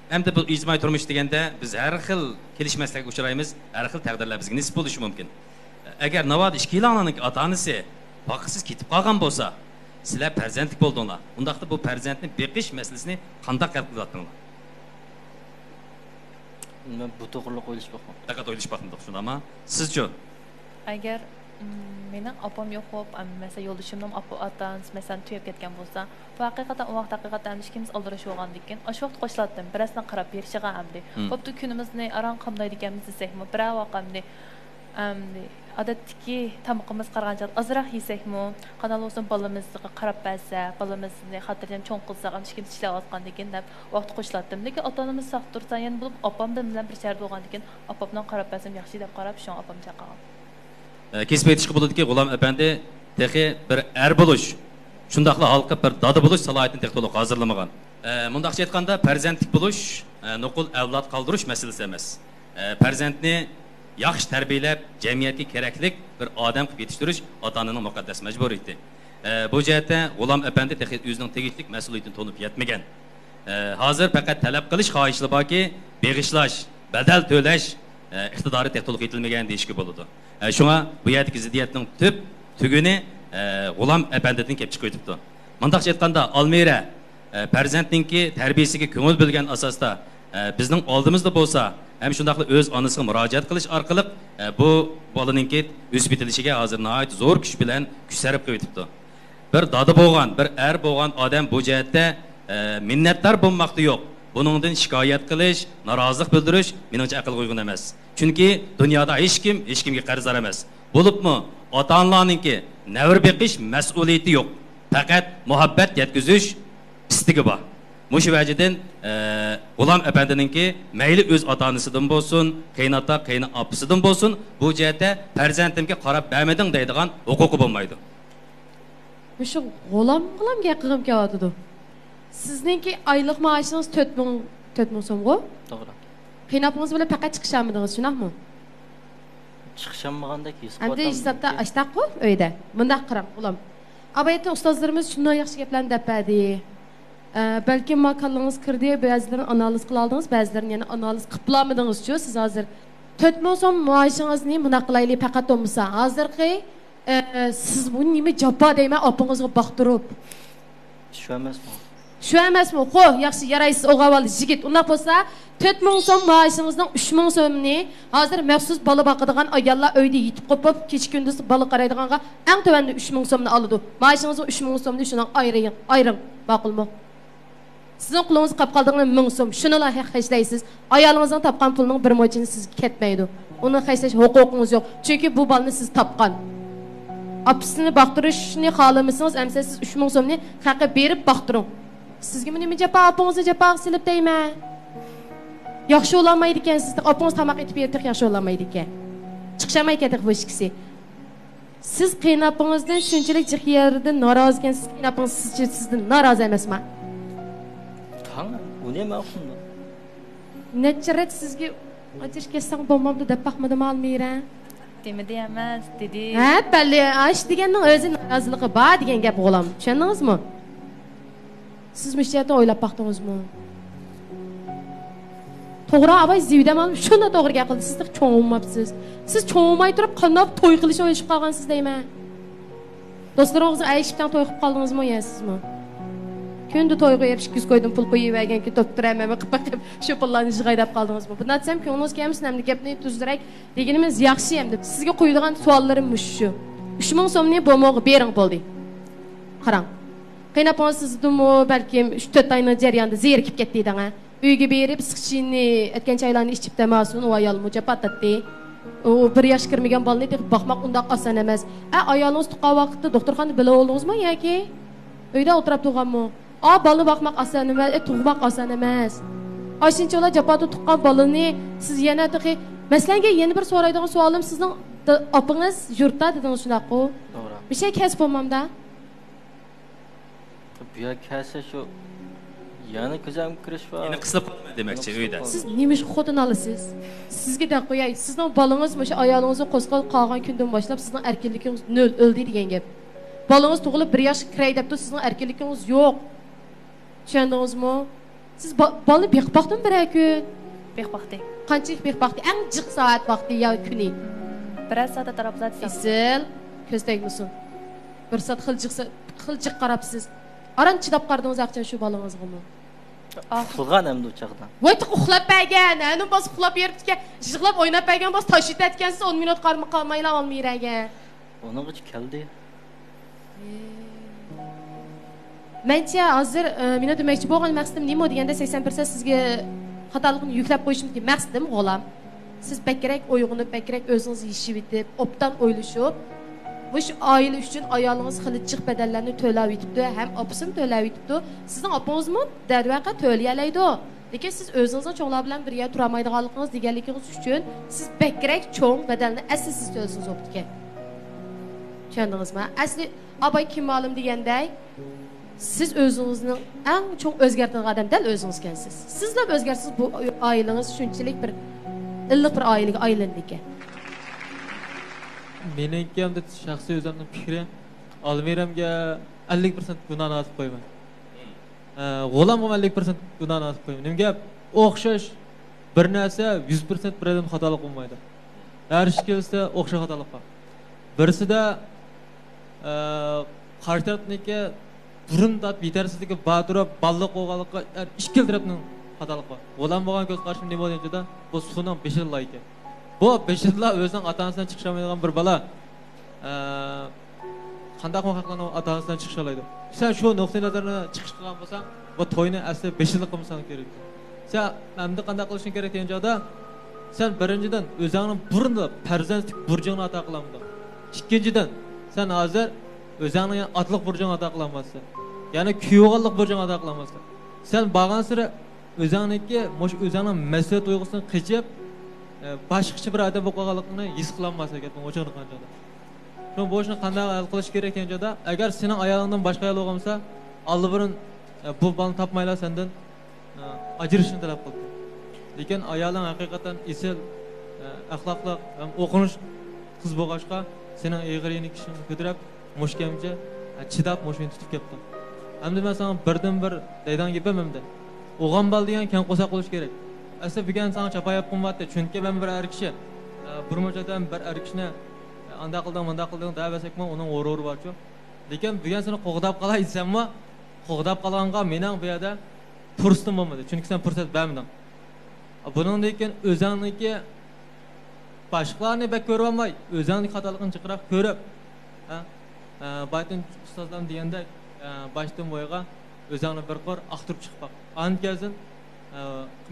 hem de bu ictimai turmuş degende biz her xil kelishmaslarga uchraymiz, her xil taqdirlar bizga nisb bo'lishi mumkin. Agar navod 2 yil onaning ota-onasi boqsiz ketib qolgan bo'lsa, sizlar farzandlik bo'ldinglar. Undaqda bu farzandni beqish masalasini qanday hal qilyapsizlar? Men bu to'g'riliq o'ylash baxman. Faqat o'ylash baxmdiq shunda, ama sizchi? Agar mening opam yo'q bo'lib, mesela yo'ldoshimning ota-onasi mesela tuyib ketgan bo'lsa, bu haqiqatan o vaqt haqiqatan ikkimiz aldirishib olgandikin, o'sha vaqt qo'shilatdim. Birasidan qarab berishiga amdi. Bo'pti kunimizni aran qamday deganimiz desakmi, bir vaqamdi odatdagi tamoqimiz qarag'ancha azroq yesakmi, qanday bo'lsin bolamizni qarab bersa, bolamizni xotirjam cho'ng qilsa, ikkimiz ishlayotgandikin deb vaqt qo'shilatdim. Lekin ota-onamiz saq tursa, yana bo'lib opamdan bilan bir shart bo'lgandikin, opamdan qarab bersam yaxshi deb qarab, shu opam chaqagan. Kesip yetişki bulduk ki Gulam Efendi tehi bir er buluş, şundaqla halkı bir dadı buluş salayetini tehi toluq hazırlamagan. Mundaqça aytqanda farzandlik buluş, nuqul evlat qaldırış meselesi emas. Farzandni yaxshi tarbiyalab, jamiyatga keraklik bir odam qilib yetishtirish ota-onaning muqaddas majburiyati. Bu jihatda Gulam Efendi tehi o'zining tegishlik mas'uliyatini to'lib yetmagan. Hozir faqat talab qilish xohishli borki, beg'ishlash, badal to'lash iqtidori tehi to'liq yetilmagan deyishga bo'ladi. Şuna bu yerdeki ziddiyetinin tügünü Gulam Efendi'den kep çıkıp tuttu. Mandaqça aytqanda Almira farzandninki terbiyesiga ko'ngil bilgan asosda bizning oldimizda bo'lsa, ham shundaqla o'z onasiga murojaat qilish orqali bu bolaninki o'sib yetilishiga hozir nihoyat zo'r kuch bilan kuch sarf qilib o'tibdi. Bir dada bo'lgan, bir er bo'lgan odam bu jihatda minnatdor bo'lmoqda yo'q. Buningdan shikoyat qilish, norozilik bildirish meningcha aqlga uygun emas. Chunki dunyoda hech kimga qarzdor emas. Bo'libmi, ota-onalarningki navr beqish mas'uliyati yo'q. Faqat muhabbat yetkazish istigi bor. Mushu vajidan G'ulom apandininki mayli o'z ota-onasidan bo'lsin, qaynota, qayni opasidan bo'lsin, bu jihatda farzandimga qarab bermading deydigan huquqi bo'lmaydi. Shu g'ulomga qilg'im kelyapti. Sizningki oylik maoshingiz 4000 so'mg'u? To'g'ri. Qaynopingiz bilan faqat chiqishamidingiz, shunaqmi? Chiqishamagandek his Endi hisobda ashtaqku uyda. Bundaq qarang, g'ulom. Abayta ustozlarimiz shunday yaxshi gaplarni deb berdi. Balki makallangiz kirdi, ba'zilarini analiz qila oldingiz, ba'zilarini yana analiz qilib olmadingiz-ku. Siz hozir 4000 so'm maoshingizni buna qilaylik faqat bo'lmasa, hozirgi siz bu nima jabbo deyman, opangizga baqtirib. Shu emasmi? Shu emasmi? Qo'y, yaxshi yaraysiz o'g'avali yigit. Undaq bo'lsa, 4000 so'm maoshingizning 3000 so'mni hozir maxsus bola boqadigan ayollar uyda yetib qopib, kecha kunduz bola qaraydiganga eng tövanda 3000 so'mni oladi. Maoshingizning 3000 so'mni shundan ayring. Ma'qulmi? Sizning qo'lingizga qolib qoldigan 1000 so'm, shunilar haqlaysiz. Ayolingizning topgan pulning bir mo'jini sizga ketmaydi. Uni haqlash huquqingiz yo'q. Chunki bu balni siz topgan. Apisini baqtirishni xohlamasangiz, amsa siz 3000 so'mni haqqa berib baqtiring. Sizga nima japa opangizni japa silib deyman. Yaxshi o'lamaydi ekan, siz opangiz tamoq etib berdi, yaxshi o'lamaydi ekan. Chiqshamay ketdi bu ishkisi. Siz qiynapingizdan shunchalik jiq yerdan norozi ekansiz, qiynapingiz sizdan norozi emasman. Qani, u nima qildi? Necha ret sizga ajrish kessang bo'lmamdi deb baxmadimi Almira? Demidi emas, dedi. Ha, balli, ash deganning o'zi noroziligi bor degan gap g'olam. Tushundingizmi? Siz mishiyatni o'ylab baqdingizmi? To'g'ri, avay zivdaman shunda to'g'ri gap qildi. Siz cho'ngmabsiz. Siz cho'ngmay turib qanday to'y qilish o'ylashib qolgansiz deyman. Do'stlaringizni ayishibdan to'y qilib qoldingizmi yo'qsizmi? Kundi to'yga yeb 200 qo'ydim, pul qo'yib berganki doktorama qilib shu pullarni yig'aydab qoldingizmi? Bundan desam ko'nglingiz kelmasin, hamda gapni tuzdirak deganimiz yaxshi ham deb. Sizga qo'yilgan savollarim shu. 3000 so'mni bo'lmog'i bering bo'ldi. Qarang. Qaynapingiz sizdimi, balki 3-4 oyning jarayonida zerikib ketdi degan. Uyga berib siqchini, aytgan chaylarni ichib demasin, u ayol mujabatdatdi. U 1 yosh kirmagan bolani deb baxmaq undaq oson emas. Ayolingiz tuqqan vaqtda doktorxonada bila oldingizmi yoki uyda o'tirib turganmi? Balani baxmaq oson emas, tug'moq oson emas. Shunchalar japoda tuqqan bolani siz yana masalan, yana bir so'raydigan savolim, sizning opingiz yurtda dedingiz shunaqo. To'g'ri. Bir şey kasb bo'lmamda. Bu yer kelsa shu yana ko'zam kirish va Yine qisilib qolma demakchi uyda. Siz nima xotin olasiz? Sizga da qo'yay, sizning bolangiz o'sha ayolingizning qo'zg'al qolgan kundan boshlab sizning erkinligingiz 0 o'ldi degan gap. Bolangiz tug'ilib 1 yosh kiray debdi, sizning erkinligingiz yo'q. Tushundingizmi? Siz bolani beqib baqdimi bir kun? Beq vaqti. Qanchalik beqib baqdi? Eng jiq soat vaqti yo kuni? Biroz soat atrofida zatsam. Isil, ko'z tegmasin. 1 soat xiljiq qarabsiz. Aran chidab qardingiz aqchan shu bolangizgami? uxlagan hamda uchoqdan. Voy, uxlab bergan. Ani bos uxlab yeribdi, yig'lab o'ynab bergan, bos toshib aytgansiz 10 minut qolmayla olmayraga. Onun için keldi. Mencha hozir meni demoqchi bo'lgan maqsadim nima deganda 80% sizga xatolikni yuklab qo'yishimki maqsadim g'olam. Siz bakrak uyg'onib, bakrak o'zingizni yishib etib, obdan o'ylashib, bu oila uchun ayolingiz xilchiq badallarni to'lab yetibdi, ham opisim to'lab yetibdi. Sizning opangizmi darvaqa to'layalaydi. Lekin siz o'zingizning cho'nglar bilan birga tura olmaydiganligingiz deganligingiz uchun siz bakrak cho'ng badalni asli siz to'lasiz o'pdika. Tushundingizmi? Asli abay kim ma'lum deganday siz o'zingizning eng cho'ng o'zgartirgan odam dal o'zingiz ekansiz. Sizlar o'zgarsiz bu oilangiz shunchalik bir illiq bir oilaga aylandi ekan. Meniki ham shaxsiy o'zimning fikrim, Almiramga 50% bundan asib qo'yman. G'olamga 50% bundan asib qo'yman. Nimaga o'xshash bir narsa 100% bir odam xatolik qilmaydi. Har ish kelsa o'xshash xatolik bor. Birisida qarshi tarafniki burun tat yetersizligi ba'durab balliq qo'g'aliqqa ikki tarafning xatolik bor. G'olam bo'lgan ko'z qarashim nima bo'lganida bu suvning 5 yillar ekan. Bu 5 yillar o'zining ota-onasidan chiqisha olmaydigan bir bola qanday haqlarni ota-onasidan chiqisha oladi. Sen shu nuqtai nazardan chiqish qilgan bo'lsang, bu to'yni asli 5 yillik qilmasang kerak. Sen endi qanday qilishing kerak degan joyda sen birinchidan o'zingning burunda farzandlik burjingni ato qilamsan. Ikkinchidan sen hozir o'zingning otliq burjingni ato qilamsan. Ya'ni kuyovganlik burjingni ato qilamsan. Sen borgan sira o'zingniki o'zingning mas'uliyat tuyg'usidan qechib boshqacha bir odam bo'lib qolganligini his qilolmasa ekan o'chirgan joyda. Shu bo'shni qanday hal qilish kerak degan joyda agar sening ayolingdan boshqa ayol bo'lsa, albatta bu balni topmaylar sendan ajrashni talab qildi. Lekin ayoling haqiqatan esil, axloqli, o'qinish qiz bo'lg'achqa sening eg'rini kishini ko'tarib, mushkamcha chidab mushini tutib ketdi. Endi men sana birdan bir deydan gapimda. O'g'on bal degan kan qo'sa qilish kerak. Asli bugun sana chapayib qilmoqda, chunki men bir er kishi bir mo'jadan bir er kishini anda qildim deb desakman, uning o'rori bor-ku. Lekin bugun seni qo'g'dab qolay desammi, qo'g'dab qolganga mening bu yerda fursatım bo'lmadi. Chunki sen fursat bermading. Buningdan keyin o'zingniki boshqalarni bek ko'rib olmay, o'zingning xatoligini chiqarib ko'rib, baytin ustozlar deganda başdan boyga o'zingni bir qor aqtirib chiqmoq. Ankezin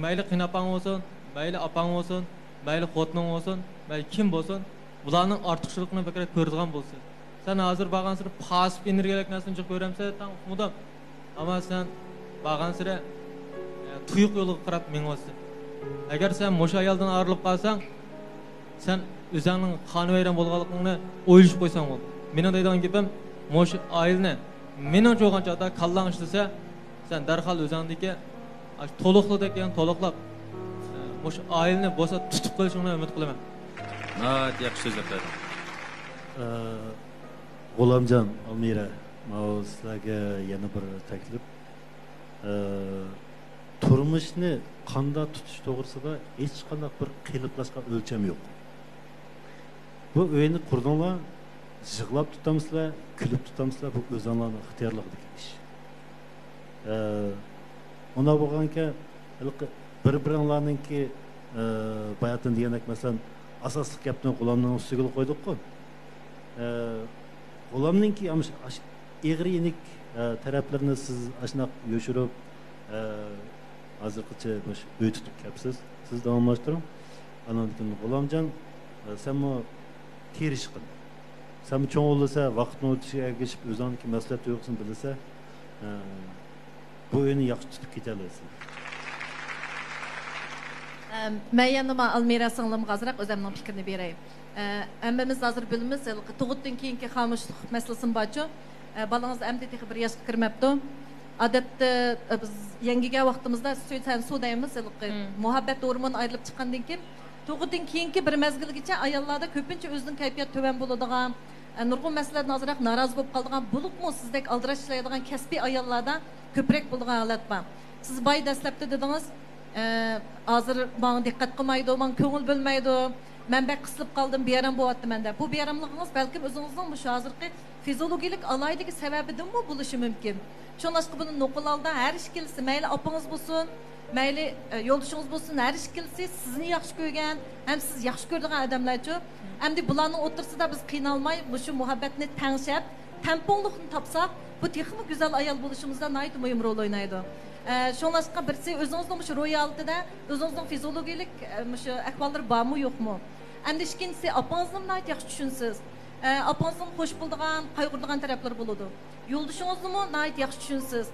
mayli qinapang olsun, mayli apang olsun, mayli xotining olsun, mayli kim bo'lsin, bularning ortiqchiligini bekor ko'radigan bo'lsa. Sen hozir borgan sira pasif energiyalik narsani chiqib ko'ramsa, tan uqmudim. Ammo sen borgan sira tuyuq yo'liga qarab mengolsan. Agar sen mo'sha ayoldan ayrilib qolsang, sen o'zingning qonvayron bo'lganligingni o'ylab qo'ysang bo'ldi. Mening deydigan gapim, mo'sha oilani mening jo'g'an joyda kallang ishlasa, sen darhol o'zingdagi to'liqlik degan to'liqlab o'sha oilani bo'lsa tutib qolishingni umid qilaman. Yaxshi so'zlar. G'ulamjon Almira, men sizlarga yana bir taklif. Turmushni qanday tutish to'g'risida hech qanday bir qiyinlashgan o'lcham yo'q. Bu o'yinni qurdinglar, yig'lab tutamsizlar, kulib tutamsizlar, bu o'zinglarning ixtiyorligidagi ish. Ona bo'lganka, bir-biringlarningki bayatın deganak masalan asosli gapni G'ulamning ustiga qo'ydik-ku. G'ulamningki egri yenik taraflarini siz ashunaq yo'shirib hozirgacha o'tib kelibsiz. Siz davomlashtiring. Andan keyin G'ulamjon, senmi terish qil. Sen çoğun olursa vaqtni o'tishiga ergashib o'zingniki mas'uliyat tuyg'usini bilsa, bu o'yinni yaxshi tutib keta olasan. Men yana Almira singlimga azroq o'zimning fikrimni beray. Hammamiz hozir bilamiz, tug'utdan keyingi xomishlik masalasini borchu. Balangiz endi texi bir yoshga kirmabdi. Odatda biz yangiga vaqtimizda sen suv deymiz, muhabbat hormoni ayrilib chiqqandan keyin tug'utdan keyingi bir mezgilgacha ayollarda ko'pincha o'zining kayfiyat to'van bo'ladigan, nurg'un masalalardan ozroq norozi bo'lib qoladigan, bo'libmi sizdek aldırash ishlaydigan kasbiy ayollarda ko'proq bo'lgan holat bor. Siz boy dastlabda dedingiz, hozir menga diqqat qilmaydi, menga ko'ngil bo'lmaydi, men bek qisilib qoldim, beram bo'lyapti menda. Bu beramligingiz balkim o'zingizning shu hozirgi fiziologik alaydagi sababidanmi bo'lishi mumkin. Shunlashqa buni noqolalda har ish kelsa, mayli opangiz bo'lsin, mayli yo'ldoshingiz bo'lsin, har ish kelsa sizni yaxshi ko'rgan, ham siz yaxshi ko'radigan odamlarchu. Endi bularning o'tirsida biz qiynalmay, shu muhabbatni tangshab, tamponlikni topsak, bu texnik go'zal ayol bo'lishimizda nihoyat muhim rol o'ynaydi. Shunlashqa birsi o'zingizning shu ro'yaltida o'zingizning fiziologik shu ahvollar bormi yo'qmi? Endi ikkinchisi opangizni nihoyat yaxshi tushunsiz. Apanızın hoş bulduğun, qayg'urdigan taraflar bo'ladi. Yo'ldoshingizni nihoyat yaxshi tushunsiz.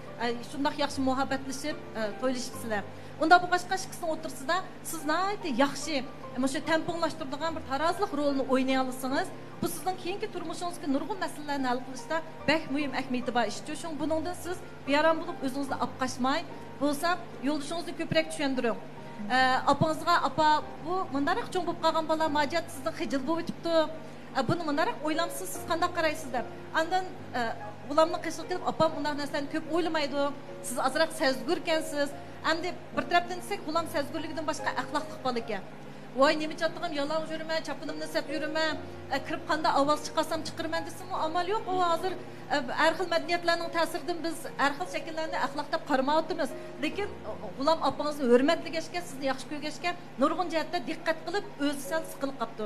Shundoq yaxshi muhabbatlashib, to'ylashibsizlar. Unda bu boshqa ishqisning o'tirsida siz nihoyat yaxshi, shu tamponlashtiradigan bir tarozilik rolini o'ynay olsangiz, bu sizning keyingi turmushingizga nurg'un masalalarni hal qilishda bek muhim ahamiyati bor ish. Shuning buningdan siz beram bo'lib o'zingizni apqashmay, bo'lsa yo'ldoshingizni ko'proq tushuntiring. Apangizga apa bu bundaroq cho'ng bo'lib qolgan bola majat sizning xijil bo'lib o'tibdi. Bunu bundaroq o'ylamsiz, siz qanday qaraysiz deb. Andan G'ulamni qishib kelib, opam unday narsalarni ko'p o'ylamaydi. Siz azroq sezgurkansiz. Endi bir tarafdan desek, G'ulam sezgurligidan boshqa axloqliq bola ekan. voy nima chattığım yalan yürüme, çapınımını sep yürüme, kırıp kanda avaz çıkarsam çıkırmen desin o amal yok. O hazır her xil medeniyetlerinin tesirden biz her xil şekillerinde ahlakta qarmayotimiz. Lekin G'ulam apangizni hurmatlagan, sizni yaxshi ko'rgan, nurg'un jihatda diqqat qilib o'zi sal siqilib qolibdi.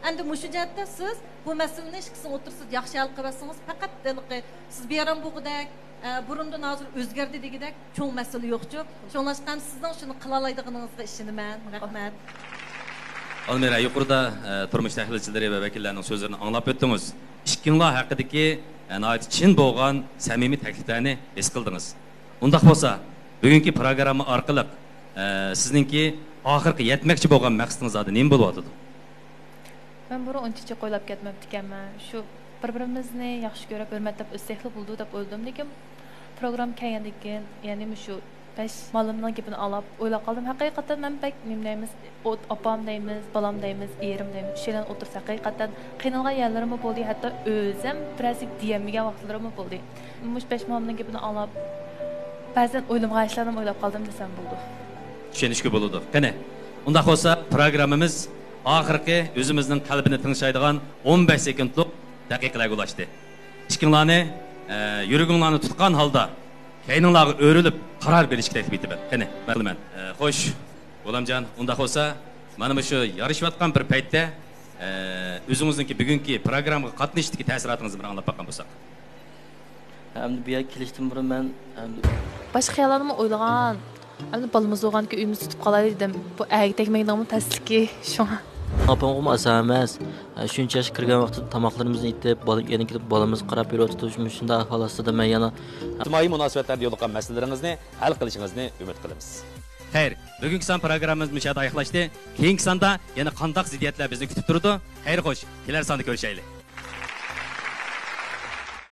Endi mushu jihatda siz bu masalani ikkisini o'tirsiz yaxshi hal qilsangiz, faqat siz beram bo'g'idek burundan hozir o'zgardi degidek cho'ng masala yo'qchu. Shunlashqan sizning shuni qila oladiganingizga ishonaman. Rahmat. Almira, yuqorida turmush tahlilchilari va vakillarning so'zlarini anglab o'tdingiz. Ikkinlar haqidagi chin bo'lgan samimiy takliflarni his qildingiz. Undaq bo'lsa, bugungi programma orqali sizningki oxirgi yetmoqchi bo'lgan maqsadingiz nima bo'lyapti? Men buni uncha qo'ylab ketmabdi ekanman. Shu bir-birimizni yaxshi ko'rib, hurmatlab o'sakli bo'ldi deb o'yladim, lekin program kelgandan keyin, ya'ni shu besh malimning gapini olib o'ylab qoldim. Haqiqatan men bak nimlaymiz, opam deymiz, balam deymiz, erim deymiz. Shelan o'tirsa haqiqatan qiynalgan yerlarim bo'ldi, hatto o'zim birazcık diyemagan vaqtlarim bo'ldi. Mush besh malimning gapini olib ba'zan o'ylamgan ishlarim o'ylab qoldim desam bo'ldi. Tushunishga bo'ladi. Qani, undaq bo'lsa programmamiz oxirgi o'zimizning qalbini tingshaydigan 15 sekundlik daqiqalarga ulaştı. İşkinlarni, yürügünlarni tutkan halda keyninglarga o'rilib qaror berishga taklif etaman. Qani, mayliman. Xo'sh, G'ulamjon, undaq bo'lsa, mana shu yarışayotgan bir paytda o'zingizning bugungi programmaga qatnashishdagi ta'siriyotingizni bir anglab bakkan bo'lsak. Endi bu yerga kelishdan burun men boshqa xayollarimni o'ylagan, endi balimiz bo'lganki uyimizni tutib qolaylik dedim. Bu agi tegmaydiganmi tasdiki shunga. Apam asa emas. Shuncha yosh kirgan vaqtda tomoqlarimizni itib, yana kelib bolamiz qarab yuribdi. Shunda ahvol ostida men yana ijtimoiy munosabatlarda yo'liqqan masalalaringizni hal qilishingizni umid qilamiz. Xayr, bugungi son programmamiz mushada oyoqlashdi. Keyingi sonda yana qanday ziddiyatlar bizni kutib turadi? Xayr, xo'sh, kelar sonda ko'rishaylik.